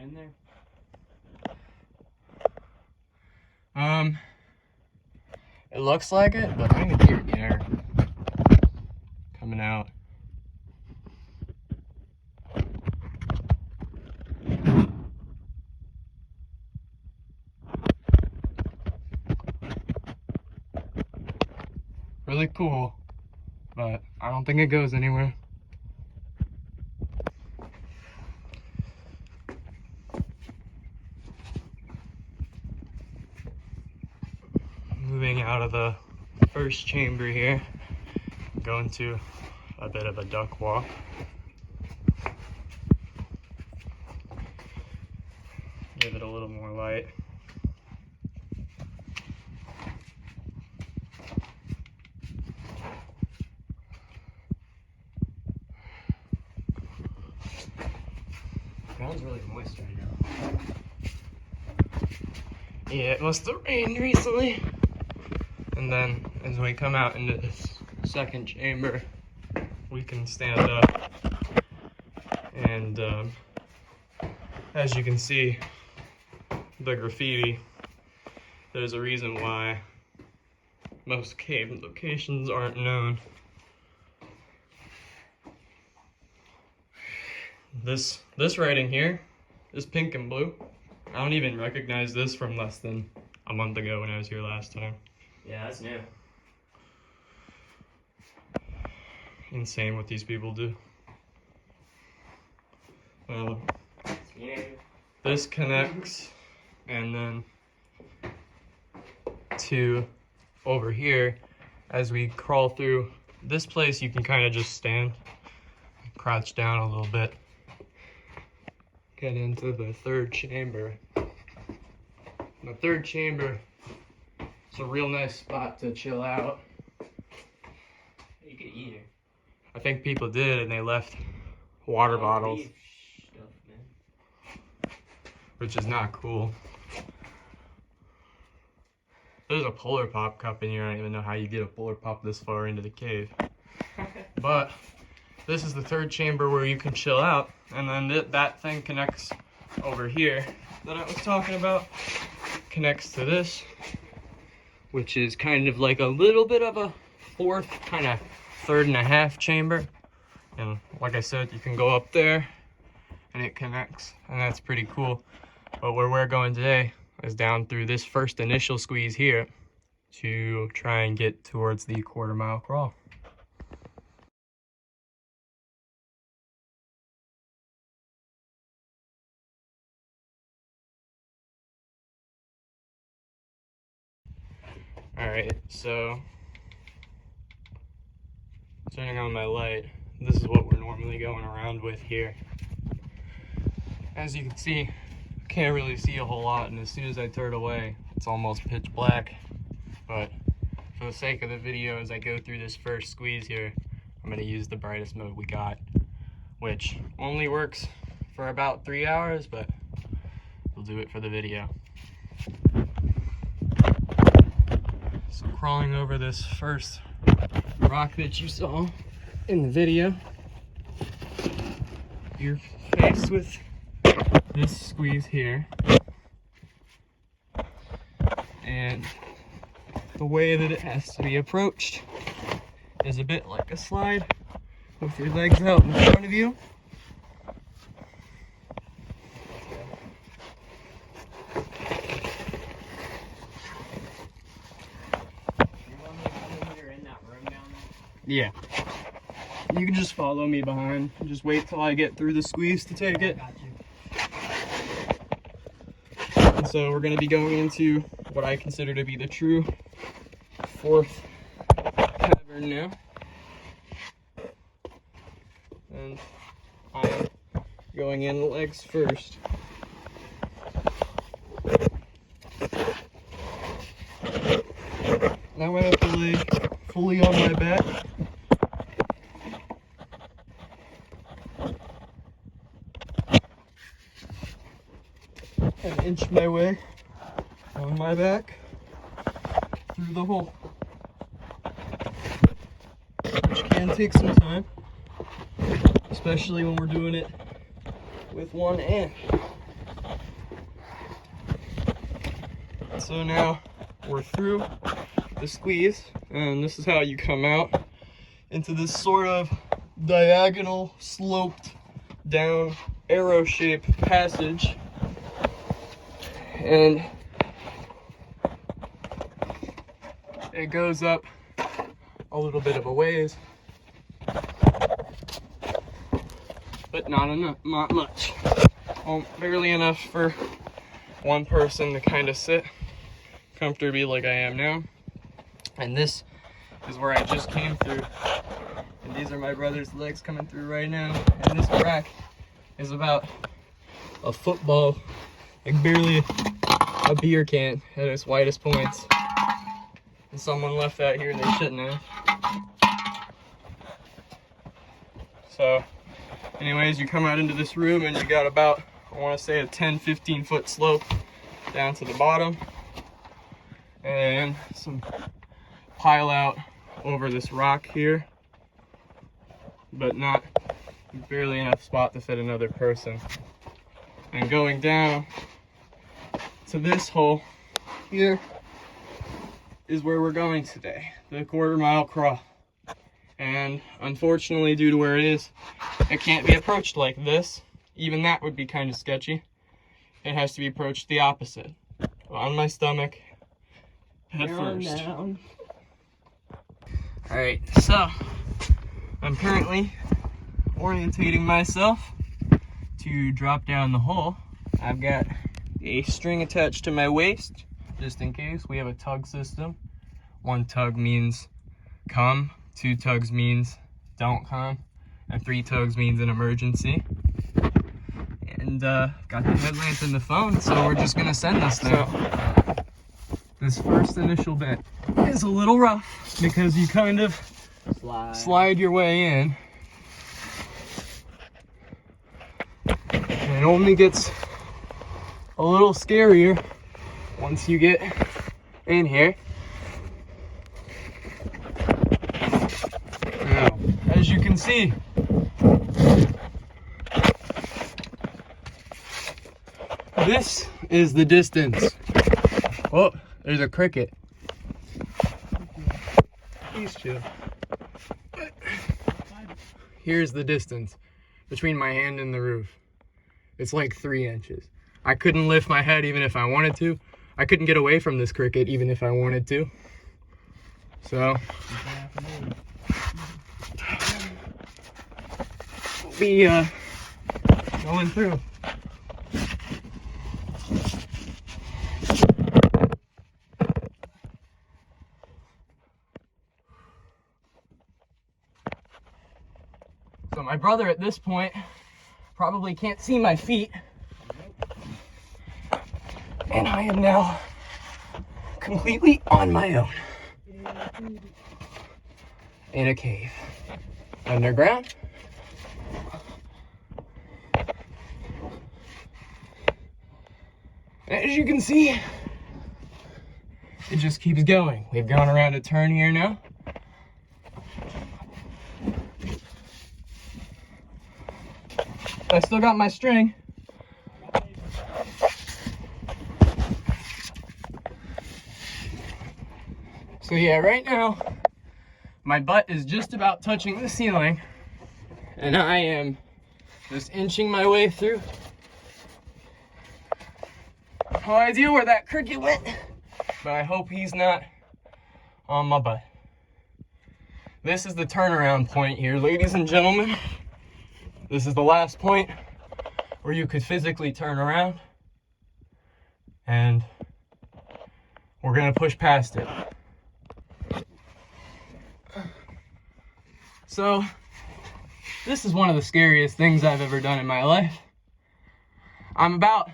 in there? It looks like it, but I can hear air coming out. Really cool, but I don't think it goes anywhere. Moving out of the first chamber here, going to a bit of a duck walk. Give it a little more light. Ground's really moist right now. Yeah, it must have rained recently. And then as we come out into this second chamber, we can stand up. And as you can see, the graffiti, there's a reason why most cave locations aren't known. This writing here is pink and blue. I don't even recognize this from less than a month ago when I was here last time. Yeah, that's new. Insane what these people do. Well, this connects, and then to over here, as we crawl through this place, you can kind of just stand, crouch down a little bit, get into the third chamber. The third chamber, it's a real nice spot to chill out. You could eat it. I think people did, and they left water bottles, Stuff, man. which is not cool. There's a Polar Pop cup in here. I don't even know how you get a Polar Pop this far into the cave. But this is the third chamber where you can chill out, and then that thing connects over here that I was talking about. Connects to this, which is kind of like a little bit of a fourth, kind of third and a half chamber. And like I said, you can go up there and it connects, and that's pretty cool. But where we're going today is down through this first initial squeeze here to try and get towards the quarter-mile crawl. Alright, so turning on my light, this is what we're normally going around with here. As you can see, I can't really see a whole lot, and as soon as I turn away, it's almost pitch black. But for the sake of the video, as I go through this first squeeze here, I'm going to use the brightest mode we got, which only works for about 3 hours, but we'll do it for the video. So crawling over this first rock that you saw in the video, you're faced with this squeeze here. And the way that it has to be approached is a bit like a slide with your legs out in front of you. Yeah. You can just follow me behind. Just wait till I get through the squeeze to take it. And so we're going to be going into what I consider to be the true fourth cavern now. And I'm going in legs first. Now I have to lay fully on my back. And inch my way on my back through the hole, which can take some time, especially when we're doing it with one hand. So now we're through the squeeze, and this is how you come out into this sort of diagonal sloped down arrow-shaped passage. And it goes up a little bit of a ways, but not enough, not much. Well, barely enough for one person to kind of sit comfortably like I am now. And this is where I just came through. And these are my brother's legs coming through right now. And this rack is about a football, like barely a beer can at its widest points. And someone left that here they shouldn't have. So anyways, you come out into this room and you got about, I want to say, a 10-15 foot slope down to the bottom, and some pile out over this rock here, but not barely enough spot to fit another person. And going down to this hole here is where we're going today, the 1/4 mile crawl. And unfortunately, due to where it is, it can't be approached like this. Even that would be kind of sketchy. It has to be approached the opposite. On my stomach, head first. Alright, so I'm currently orientating myself to drop down the hole. I've got a string attached to my waist, just in case. We have a tug system. 1 tug means come, 2 tugs means don't come, and 3 tugs means an emergency. And got the headlamp and the phone, so we're just gonna send this there. So, this first initial bit is a little rough because you kind of slide your way in. And it only gets a little scarier once you get in here. Now, as you can see, this is the distance. Oh, there's a cricket. Please chill. Here's the distance between my hand and the roof. It's like 3 inches. I couldn't lift my head even if I wanted to. I couldn't get away from this cricket even if I wanted to. So we'll be going through. So my brother at this point probably can't see my feet. And I am now completely on my own in a cave underground. As you can see, it just keeps going. We've gone around a turn here now. I still got my string. So yeah, right now, my butt is just about touching the ceiling, and I am just inching my way through. No idea where that cricket went, but I hope he's not on my butt. This is the turnaround point here, ladies and gentlemen. This is the last point where you could physically turn around, and we're gonna push past it. So, this is one of the scariest things I've ever done in my life. I'm about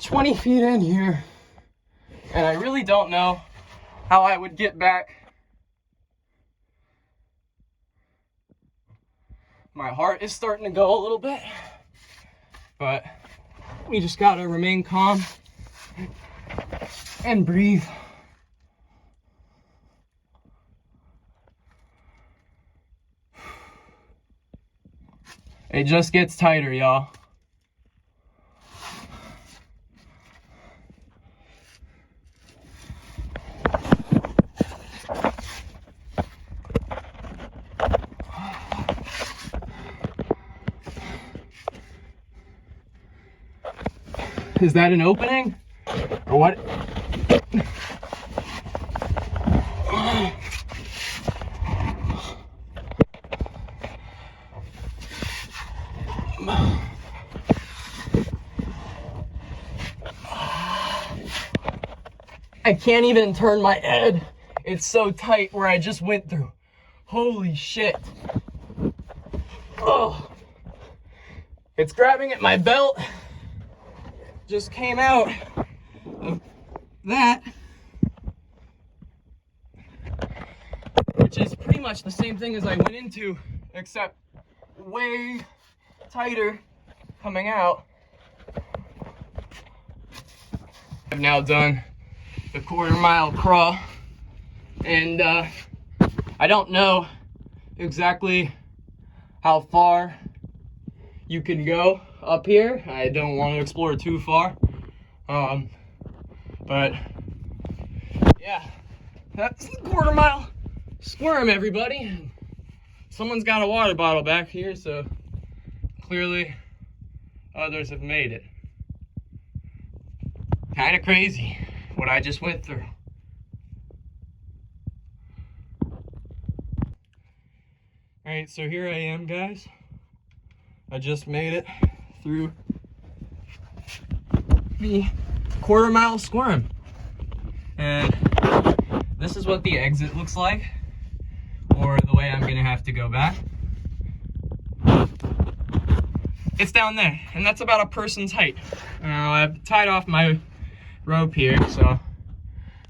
20 feet in here, and I really don't know how I would get back. My heart is starting to go a little bit, but we just gotta remain calm and breathe. It just gets tighter, y'all. Is that an opening? Or what? I can't even turn my head. It's so tight where I just went through. Holy shit. Oh. It's grabbing at my belt. Just came out of that. Which is pretty much the same thing as I went into, except way tighter coming out. I've now done the 1/4 mile crawl, and I don't know exactly how far you can go up here. I don't want to explore too far, but yeah, that's the 1/4 mile squirm, everybody. Someone's got a water bottle back here, so clearly others have made it. Kind of crazy what I just went through. Alright, so here I am, guys. I just made it through the 1/4 mile squirm. And this is what the exit looks like, or the way I'm gonna have to go back. It's down there, and that's about a person's height. I've tied off my rope here, so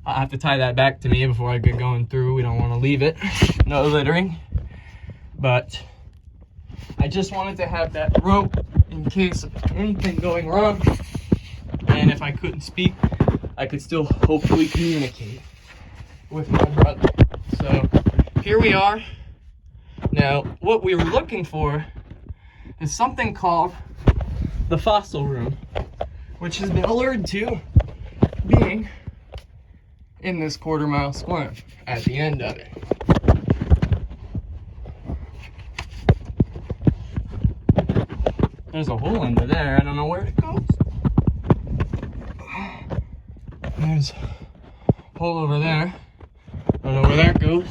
I'll have to tie that back to me before I get going through. We don't want to leave it. No littering. But I just wanted to have that rope in case of anything going wrong. And if I couldn't speak, I could still hopefully communicate with my brother. So here we are. Now, what we were looking for is something called the fossil room, which has been allured to being in this 1/4 mile squirm at the end of it. There's a hole under there. I don't know where it goes. There's a hole over there. I don't know where that goes.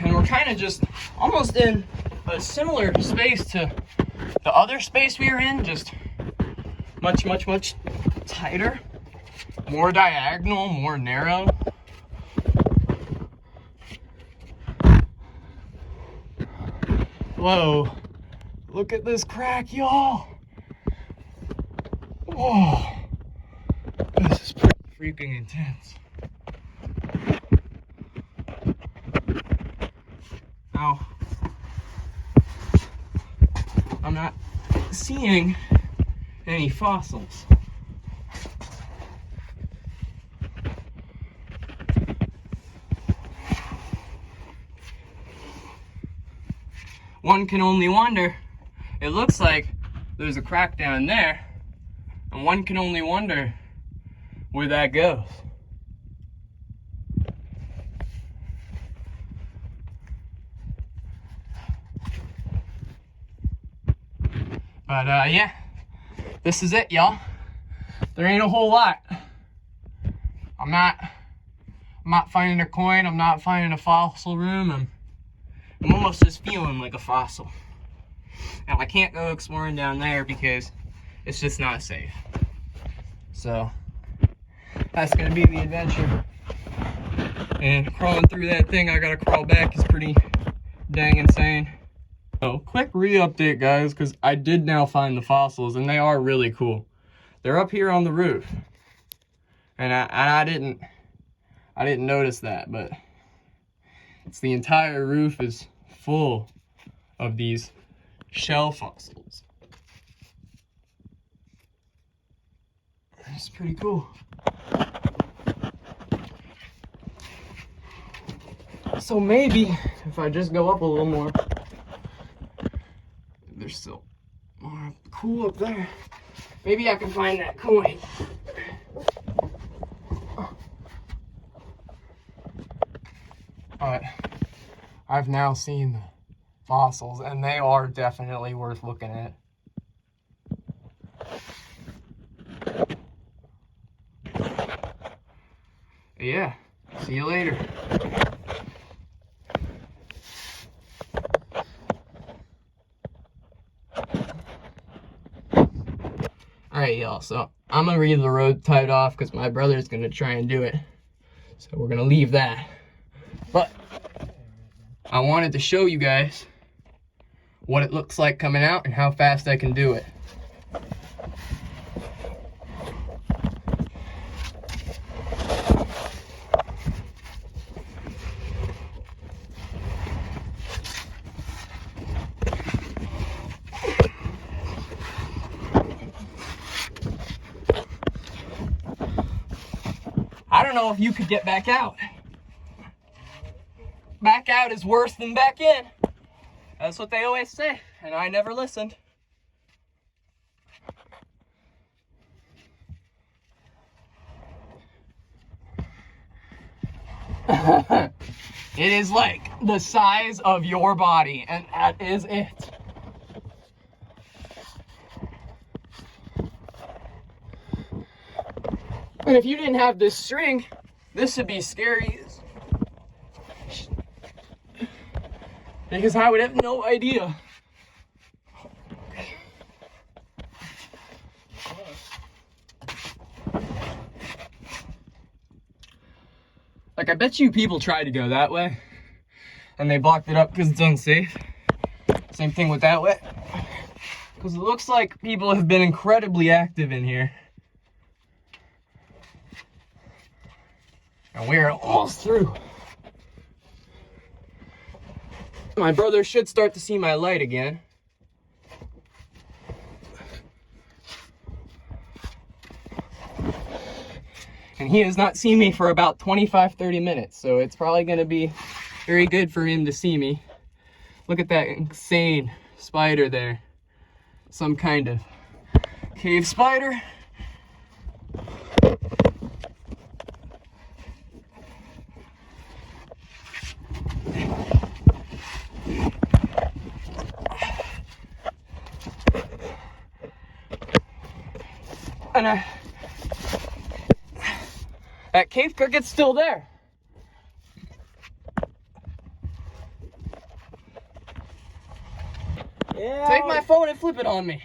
And we're kind of just almost in a similar space to the other space we were in, just much tighter, more diagonal, more narrow. Whoa, look at this crack, y'all. Whoa, this is pretty freaking intense. Now, I'm not seeing any fossils. One can only wonder, it looks like there's a crack down there, and one can only wonder where that goes. But yeah, this is it, y'all. There ain't a whole lot. I'm not finding a coin. I'm not finding a fossil room. I'm almost just feeling like a fossil. Now I can't go exploring down there because it's just not safe. So that's gonna be the adventure. And crawling through that thing I gotta crawl back is pretty dang insane. So quick re-update, guys, because I did now find the fossils, and they are really cool. They're up here on the roof, and I didn't notice that, but it's the entire roof is full of these shell fossils. It's pretty cool. So maybe if I just go up a little more, there's still more cool up there. Maybe I can find that coin. But I've now seen the fossils, and they are definitely worth looking at. Yeah, see you later. Alright, y'all, so I'm gonna leave the road tied off because my brother's gonna try and do it. So we're gonna leave that. But I wanted to show you guys what it looks like coming out and how fast I can do it. I don't know if you could get back out. Back out is worse than back in. That's what they always say, and I never listened. It is like the size of your body, and that is it. And if you didn't have this string, this would be scary. Because I would have no idea. Like, I bet you people tried to go that way, and they blocked it up because it's unsafe. Same thing with that way. Because it looks like people have been incredibly active in here. And we're almost through. My brother should start to see my light again. And he has not seen me for about 25-30 minutes, so it's probably going to be very good for him to see me. Look at that insane spider there. Some kind of cave spider. And that cave cricket's still there. Yeah. Take my phone and flip it on me.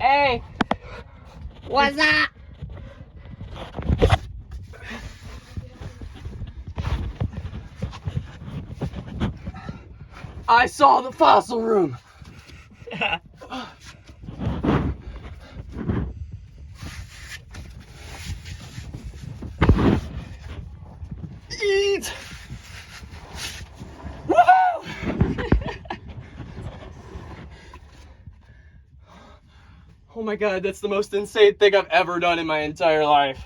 Hey. What's up? I saw the fossil room. Eat. Woohoo! Oh my god, that's the most insane thing I've ever done in my entire life.